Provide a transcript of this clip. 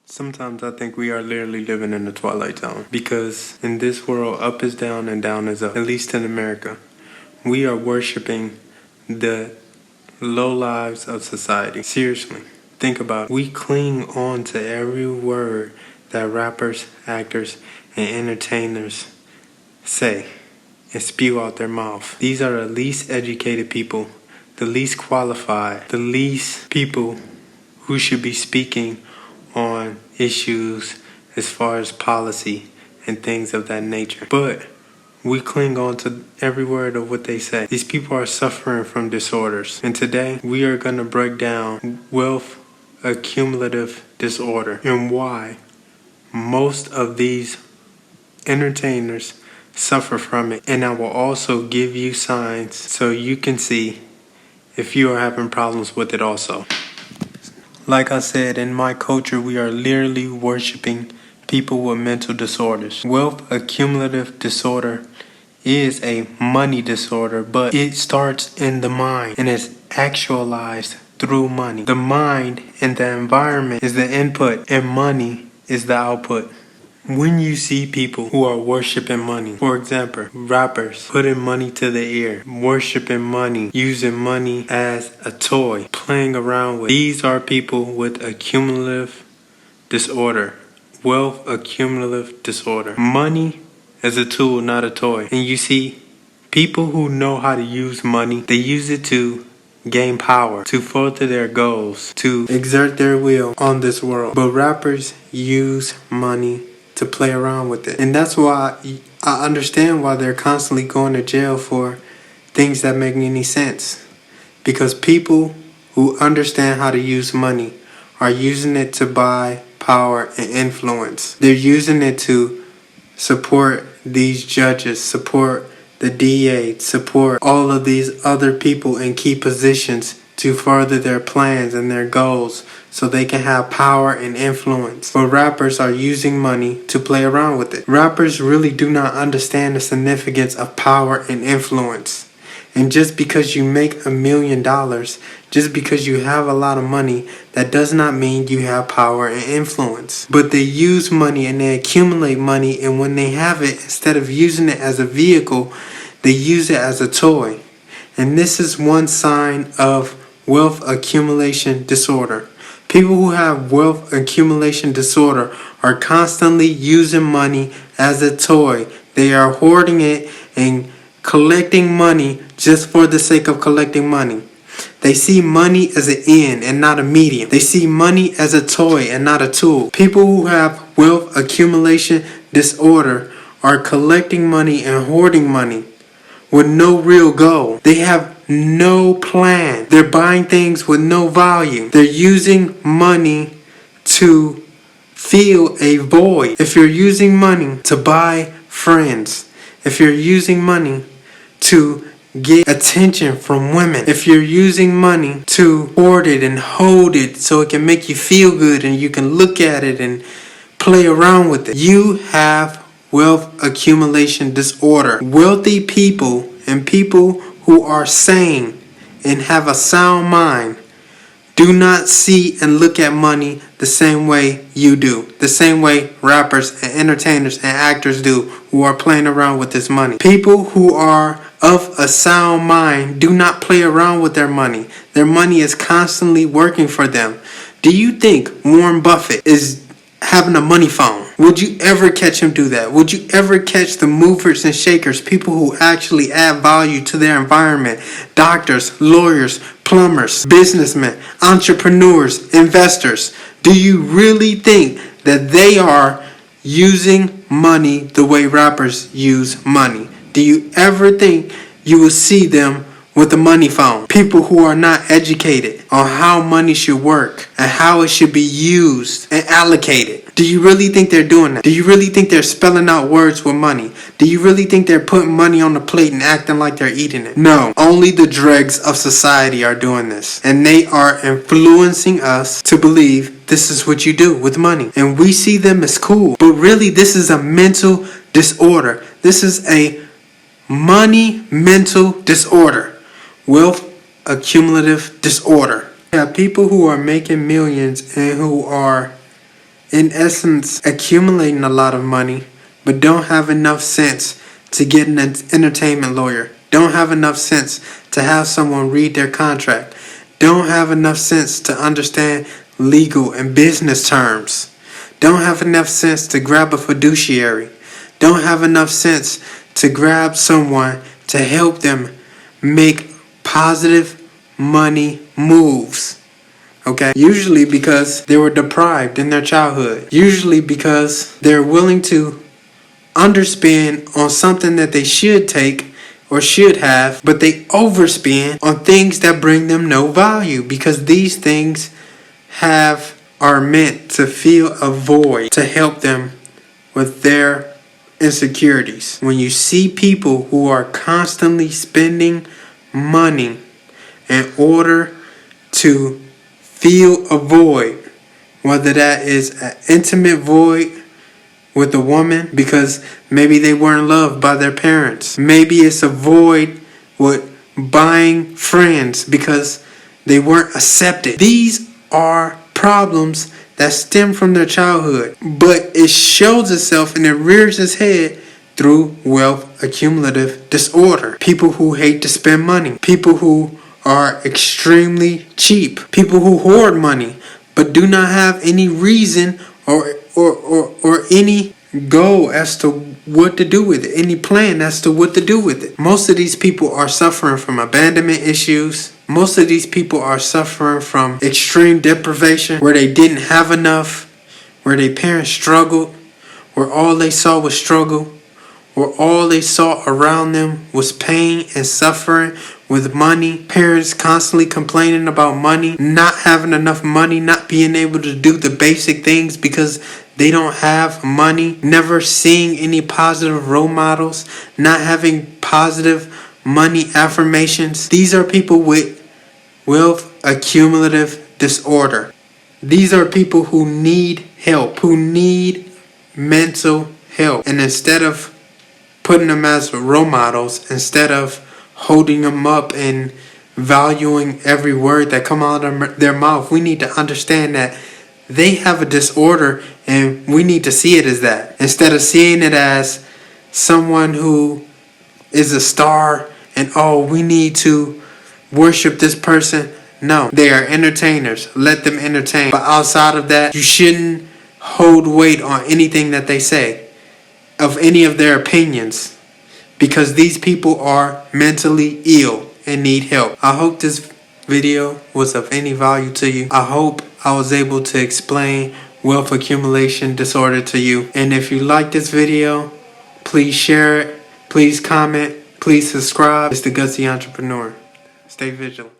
Sometimes I think we are literally living in the twilight zone because in this world, up is down and down is up, at least in America. We are worshiping the low lives of society. Seriously, think about it. We cling on to every word that rappers, actors, and entertainers say and spew out their mouth. These are the least educated people, the least qualified, the least people who should be speaking on issues as far as policy and things of that nature. But we cling on to every word of what they say. These people are suffering from disorders. And today we are going to break down wealth accumulative disorder and why most of these entertainers suffer from it. And I will also give you signs so you can see if you are having problems with it also. Like I said, in my culture, we are literally worshiping people with mental disorders. Wealth accumulative disorder is a money disorder, but it starts in the mind and is actualized through money. The mind and the environment is the input and money is the output. When you see people who are worshiping money, for example, rappers putting money to the ear, worshiping money, using money as a toy, playing around with, these are people with accumulative disorder, wealth accumulative disorder. Money is a tool, not a toy. And you see, people who know how to use money, they use it to gain power, to further their goals, to exert their will on this world. But rappers use money to play around with it. And that's why I understand why they're constantly going to jail for things that make any sense. Because people who understand how to use money are using it to buy power and influence. They're using it to support these judges, support the DA, support all of these other people in key positions to further their plans and their goals so they can have power and influence. But rappers are using money to play around with it. Rappers really do not understand the significance of power and influence. And just because you make $1 million, just because you have a lot of money, that does not mean you have power and influence. But they use money and they accumulate money, and when they have it, instead of using it as a vehicle, they use it as a toy. And this is one sign of wealth accumulation disorder. People who have wealth accumulation disorder are constantly using money as a toy. They are hoarding it and collecting money just for the sake of collecting money. They see money as an end and not a medium. They see money as a toy and not a tool. People who have wealth accumulation disorder are collecting money and hoarding money with no real goal. They have no plan. They're buying things with no value. They're using money to fill a void. If you're using money to buy friends, if you're using money to get attention from women, if you're using money to hoard it and hold it so it can make you feel good and you can look at it and play around with it, you have wealth accumulation disorder. Wealthy people and people who are sane and have a sound mind do not see and look at money the same way you do. The same way rappers and entertainers and actors do who are playing around with this money. People who are of a sound mind do not play around with their money. Their money is constantly working for them. Do you think Warren Buffett is having a money phone? Would you ever catch him do that? Would you ever catch the movers and shakers, people who actually add value to their environment? Doctors, lawyers, plumbers, businessmen, entrepreneurs, investors. Do you really think that they are using money the way rappers use money? Do you ever think you will see them with a money phone? People who are not educated on how money should work and how it should be used and allocated. Do you really think they're doing that? Do you really think they're spelling out words with money? Do you really think they're putting money on the plate and acting like they're eating it? No, only the dregs of society are doing this. And they are influencing us to believe this is what you do with money. And we see them as cool. But really, this is a mental disorder. This is a money mental disorder. Wealth accumulative disorder. You have people who are making millions and who are in essence, accumulating a lot of money, but don't have enough sense to get an entertainment lawyer. Don't have enough sense to have someone read their contract. Don't have enough sense to understand legal and business terms. Don't have enough sense to grab a fiduciary. Don't have enough sense to grab someone to help them make positive money moves. Okay? Usually because they were deprived in their childhood. Usually because they're willing to underspend on something that they should take or should have, but they overspend on things that bring them no value, because these things are meant to fill a void, to help them with their insecurities. When you see people who are constantly spending money in order to fill a void, whether that is an intimate void with a woman because maybe they weren't loved by their parents. Maybe it's a void with buying friends because they weren't accepted. These are problems that stem from their childhood, but it shows itself and it rears its head through wealth accumulative disorder. People who hate to spend money. People who are extremely cheap. People who hoard money but do not have any reason or any goal as to what to do with it, any plan as to what to do with it. Most of these people are suffering from abandonment issues. Most of these people are suffering from extreme deprivation, where they didn't have enough, where their parents struggled, where all they saw was struggle, where all they saw around them was pain and suffering with money. Parents constantly complaining about money, not having enough money, not being able to do the basic things because they don't have money, never seeing any positive role models, not having positive money affirmations. These are people with wealth accumulative disorder. These are people who need help, who need mental help. And instead of putting them as role models, instead of holding them up and valuing every word that come out of their mouth, we need to understand that they have a disorder and we need to see it as that. Instead of seeing it as someone who is a star and, oh, we need to worship this person. No, they are entertainers. Let them entertain. But outside of that, you shouldn't hold weight on anything that they say, of any of their opinions, because these people are mentally ill and need help. I hope this video was of any value to you. I hope I was able to explain wealth accumulation disorder to you. And if you like this video, please share it, please comment, please subscribe. It's the Gutsy Entrepreneur. Stay vigilant.